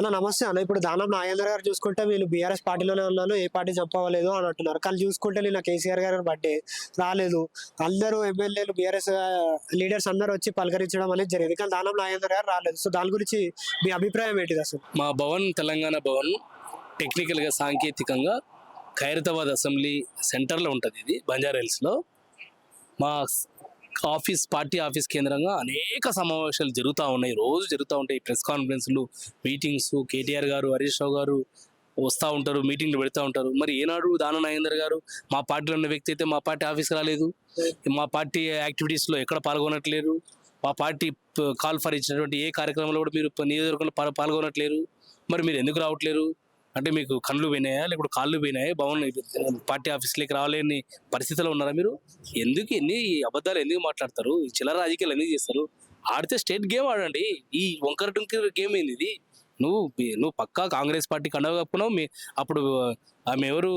అన్న నమస్తే అన్న. ఇప్పుడు దానం నాగేంద్ర గారు చూసుకుంటే వీళ్ళు బీఆర్ఎస్ పార్టీలోనే ఉన్నారు, ఏ పార్టీ చంపవలేదు అని అంటున్నారు. కానీ చూసుకుంటే నిన్న కేసీఆర్ గారి బర్త్డే రాలేదు, అందరూ ఎమ్మెల్యేలు బీఆర్ఎస్ లీడర్స్ అందరూ వచ్చి పలకరించడం అనేది జరిగింది, కానీ దానం నాగేంద్ర గారు రాలేదు. సో దాని గురించి మీ అభిప్రాయం ఏంటిది అసలు? మా భవన్ తెలంగాణ భవన్ టెక్నికల్గా సాంకేతికంగా ఖైరతాబాద్ అసెంబ్లీ సెంటర్లో ఉంటుంది. ఇది బంజారాహిల్స్లో మా పార్టీ ఆఫీస్ కేంద్రంగా అనేక సమావేశాలు జరుగుతూ ఉన్నాయి, రోజు జరుగుతూ ఉంటాయి. ప్రెస్ కాన్ఫరెన్స్లు, మీటింగ్స్, కేటీఆర్ గారు, హరీష్ రావు గారు వస్తూ ఉంటారు, మీటింగ్లు పెడతా ఉంటారు. మరి ఏనాడు దానం నాగేందర్ గారు మా పార్టీలో ఉన్న వ్యక్తి అయితే మా పార్టీ ఆఫీస్కి రాలేదు, మా పార్టీ యాక్టివిటీస్లో ఎక్కడ పాల్గొనట్లేరు, మా పార్టీ కాల్ ఫర్ ఇచ్చినటువంటి ఏ కార్యక్రమంలో కూడా మీరు నియోజకవర్గంలో పాల్గొనట్లేరు. మరి మీరు ఎందుకు రావట్లేరు? అంటే మీకు కళ్ళు పోయినాయా, లేకపోతే కాళ్ళు పోయినాయా? భవన్ పార్టీ ఆఫీస్లోకి రాలేని పరిస్థితిలో ఉన్నారా మీరు? ఎందుకు ఎన్ని అబద్ధాలు ఎందుకు మాట్లాడతారు? చిల్లర రాజకీయాలు ఎందుకు చేస్తారు? ఆడితే స్టేట్ గేమ్ ఆడండి. ఈ వంకర టుంకర గేమ్ ఏంది ఇది? నువ్వు పక్కా కాంగ్రెస్ పార్టీ కండవ కప్పుకున్నావు. అప్పుడు ఆమె ఎవరు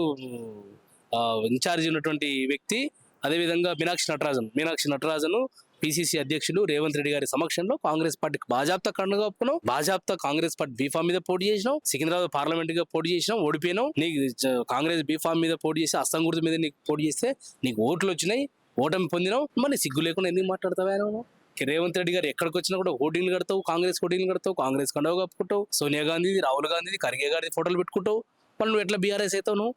ఇన్ఛార్జ్ ఉన్నటువంటి వ్యక్తి, అదేవిధంగా మీనాక్షి నటరాజన్ పిసిసి అధ్యక్షులు రేవంత్ రెడ్డి గారి సమక్షంలో కాంగ్రెస్ పార్టీకి బాజాప్తా కండుగా కప్పుకున్నావు. బాజాప్తా కాంగ్రెస్ పార్టీ బీఫామ్ మీద పోటీ చేసినావు, సికింద్రాబాద్ పార్లమెంట్ గా పోటీ చేసినావు, ఓడిపోయినావు. నీకు కాంగ్రెస్ బీఫామ్ మీద పోటీ చేసి అస్సం గుర్తు మీద నీకు పోటీ చేస్తే నీకు ఓట్లు వచ్చినాయి, ఓటమి పొందినావు. మరి సిగ్గు లేకుండా ఎందుకు మాట్లాడతావా? రేవంత్ రెడ్డి గారు ఎక్కడికి వచ్చినా కూడా ఓటింగ్లు కడతావు, కాంగ్రెస్ కండవ కప్పుకుంటావు. సోనియా గాంధీది, రాహుల్ గాంధీది, ఖర్గే గారి ఫోటోలు పెట్టుకుంటావు. వాళ్ళు నువ్వు ఎట్లా బీఆర్ఎస్ అవుతావు?